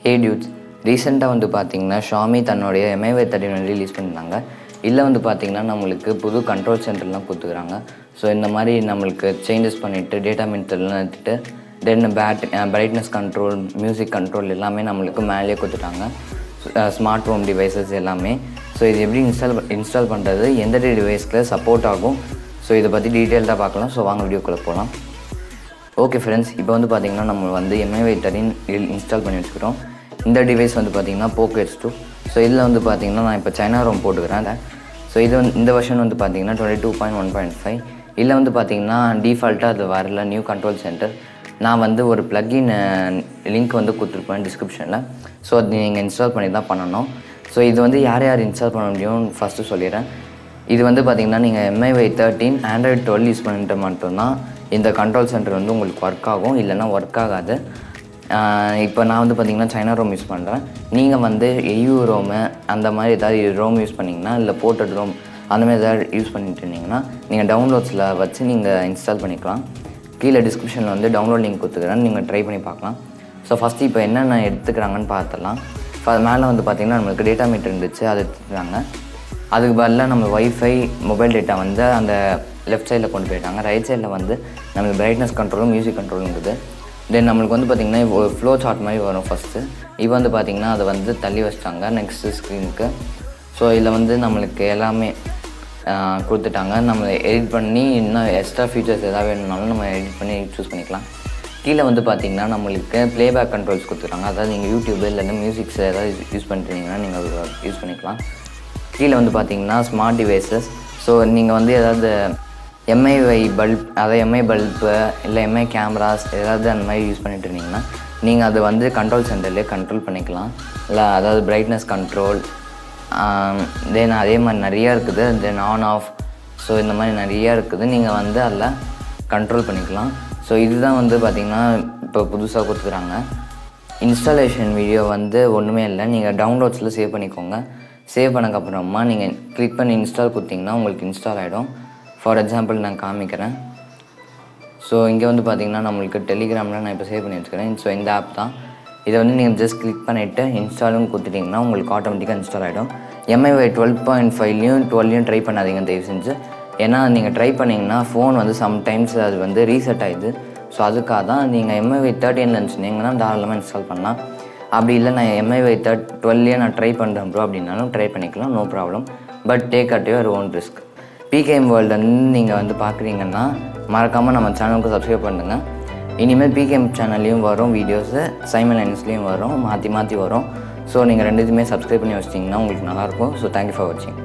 ஹே dudes, ரீசெண்டாக வந்து பார்த்திங்கன்னா ஷாமி தன்னுடைய MIUI 13 ரிலீஸ் பண்ணியிருந்தாங்க. இதில் வந்து பார்த்திங்கன்னா நம்மளுக்கு புது கண்ட்ரோல் சென்டர்லாம் கொடுத்துக்கிறாங்க. ஸோ இந்த மாதிரி நம்மளுக்கு சேஞ்சஸ் பண்ணிவிட்டு டேட்டா மீட்டர்லாம் எடுத்துகிட்டு தென் பிரைட்னஸ் கண்ட்ரோல், மியூசிக் கண்ட்ரோல் எல்லாமே நம்மளுக்கு மேலேயே கொடுத்துட்டாங்க. ஸ்மார்ட் ஹோம் டிவைசஸ் எல்லாமே. ஸோ இது எப்படி இன்ஸ்டால் பண்ணுறது, எந்த டிவைஸில் சப்போர்ட் ஆகும், ஸோ இதை பற்றி டீட்டெயில்டாக பார்க்கலாம். ஸோ வாங்க வீடியோக்குள்ளே போகலாம். ஓகே ஃப்ரெண்ட்ஸ், இப்போ வந்து பார்த்திங்கன்னா நம்ம வந்து MIUI 13 இன்ஸ்டால் பண்ணி வச்சுக்கிறோம். இந்த டிவைஸ் வந்து பார்த்திங்கன்னா போக்கோ X2. ஸோ இதில் வந்து பார்த்திங்கன்னா நான் இப்போ சைனா ரோம் போட்டுக்கிறேன். ஸோ இது வந்து இந்த வெர்ஷன் வந்து பார்த்திங்கன்னா 22.1.5. இதில் வந்து பார்த்திங்கன்னா டிஃபால்ட்டாக அது வரல நியூ கண்ட்ரோல் சென்டர். நான் வந்து ஒரு ப்ளக்இன் லிங்க் வந்து கொடுத்துருப்பேன் டிஸ்கிரிப்ஷனில். ஸோ அது நீங்கள் இன்ஸ்டால் பண்ணி தான் பண்ணணும். ஸோ இது வந்து யார் யார் இன்ஸ்டால் பண்ண முடியும்னு ஃபஸ்ட்டு சொல்லிடுறேன். இது வந்து பார்த்திங்கன்னா நீங்கள் MIUI 13 Android 12 யூஸ் பண்ணிட்டு மட்டும்தான் இந்த கண்ட்ரோல் சென்டர் வந்து உங்களுக்கு ஒர்க் ஆகும், இல்லைன்னா ஒர்க் ஆகாது. இப்போ நான் வந்து பார்த்திங்கன்னா சைனா ரோம் யூஸ் பண்ணுறேன். நீங்கள் வந்து EU ரோமு அந்த மாதிரி ஏதாவது ரோம் யூஸ் பண்ணிங்கன்னா, இல்லை போர்ட்டட் ரோம் அந்த மாதிரி ஏதாவது யூஸ் பண்ணிட்டு இருந்தீங்கன்னா நீங்கள் டவுன்லோட்ஸில் வச்சு நீங்கள் இன்ஸ்டால் பண்ணிக்கலாம். கீழே டிஸ்கிரிப்ஷனில் வந்து டவுன்லோட் லிங்க் கொடுத்துக்கிறேன், நீங்கள் ட்ரை பண்ணி பார்க்கலாம். ஸோ ஃபஸ்ட்டு இப்போ என்னென்ன எடுத்துக்கிறாங்கன்னு பார்த்துடலாம். மேலே வந்து பார்த்திங்கன்னா நம்மளுக்கு டேட்டா மீட்டர் இருந்துச்சு, அதை எடுத்துக்கிறாங்க. அதுக்கு பதிலாக நம்ம வைஃபை மொபைல் டேட்டா வந்து அந்த லெஃப்ட் சைடில் கொண்டு போயிட்டாங்க. ரைட் சைடில் வந்து நம்மளுக்கு பிரைட்னஸ் கண்ட்ரோலும் மியூசிக் கண்ட்ரோலும் இருக்குது. தென் நம்மளுக்கு வந்து பார்த்திங்கன்னா ஒரு ஃப்ளோ சார்ட் மாதிரி வரும் ஃபஸ்ட்டு. இப்போ வந்து பார்த்திங்கன்னா அதை வந்து தள்ளி வச்சிட்டாங்க நெக்ஸ்ட்டு ஸ்க்ரீனுக்கு. ஸோ இதில் வந்து நம்மளுக்கு எல்லாமே கொடுத்துட்டாங்க. நம்ம எடிட் பண்ணி இன்னும் எக்ஸ்ட்ரா ஃபீச்சர்ஸ் எதாவது வேணும்னாலும் நம்ம எடிட் பண்ணி சூஸ் பண்ணிக்கலாம். கீழே வந்து பார்த்திங்கன்னா நம்மளுக்கு ப்ளேபேக் கண்ட்ரோல்ஸ் கொடுத்துருக்காங்க. அதாவது நீங்கள் யூடியூப் இல்லைன்னா மியூசிக்ஸ் ஏதாவது யூஸ் பண்ணிட்டீங்கன்னா நீங்கள் யூஸ் பண்ணிக்கலாம். கீழே வந்து பார்த்திங்கன்னா ஸ்மார்ட் டிவைசஸ். ஸோ நீங்கள் வந்து ஏதாவது MIUI பல்ப், அதாவது MI பல்பு இல்லை MI கேமராஸ் ஏதாவது அந்த மாதிரி யூஸ் பண்ணிட்டு இருந்தீங்கன்னா நீங்கள் அது வந்து கண்ட்ரோல் சென்டர்லேயே கண்ட்ரோல் பண்ணிக்கலாம். இல்லை அதாவது பிரைட்னஸ் கண்ட்ரோல், தென் அதே மாதிரி நிறையா இருக்குது. தென் ஆன் ஆஃப், ஸோ இந்த மாதிரி நிறையா இருக்குது. நீங்கள் வந்து அதில் கண்ட்ரோல் பண்ணிக்கலாம். ஸோ இதுதான் வந்து பார்த்திங்கன்னா இப்போ புதுசாக கொடுத்துக்குறாங்க. இன்ஸ்டாலேஷன் வீடியோ வந்து ஒன்றுமே இல்லை, நீங்கள் டவுன்லோட்ஸில் சேவ் பண்ணிக்கோங்க. சேவ் பண்ணக்கப்புறமா நீங்கள் கிளிக் பண்ணி இன்ஸ்டால் கொடுத்தீங்கன்னா உங்களுக்கு இன்ஸ்டால் ஆகிடும். ஃபார் எக்ஸாம்பிள் நான் காமிக்கிறேன். ஸோ இங்கே வந்து பார்த்திங்கன்னா நம்மளுக்கு டெலிகிராமில் நான் இப்போ சேவ் பண்ணி வச்சுக்கிறேன். ஸோ இந்த ஆப் தான். இதை வந்து நீங்கள் ஜஸ்ட் கிளிக் பண்ணிவிட்டு இன்ஸ்டாலும் கொடுத்துட்டிங்கன்னா உங்களுக்கு ஆட்டோமேட்டிக்காக இன்ஸ்டால் ஆகிடும். MIUI 12.5லையும் 12லையும் ட்ரை பண்ணாதீங்க தயவு செஞ்சு. ஏன்னா நீங்கள் ட்ரை பண்ணிங்கன்னா ஃபோன் வந்து சம்டைம்ஸ் அது வந்து ரீசெட் ஆகிடுது. ஸோ அதுக்காக தான் நீங்கள் MIUI 13 இருந்துச்சுன்னா தாராளமாக இன்ஸ்டால் பண்ணலாம். அப்படி இல்லை நான் MIUI 12லேயே நான் ட்ரை பண்ணுறேன் ப்ரோ அப்படின்னாலும் ட்ரை பண்ணிக்கலாம், no problem. But take at your own risk. PKM world வந்து நீங்கள் வந்து பார்க்குறீங்கன்னா மறக்காமல் நம்ம சேனலுக்கு சப்ஸ்கிரைப் பண்ணுங்கள். இனிமேல் PKM சேனல்லையும் வரும் வீடியோஸு, சைமன்லைனஸ்லேயும் வரும், மாற்றி வரும். ஸோ நீங்கள் ரெண்டுத்தையுமே சப்ஸ்கிரைப் பண்ணி வச்சிட்டிங்கன்னா உங்களுக்கு நல்லாயிருக்கும். ஸோ தேங்க்யூ ஃபார் வாட்சிங்.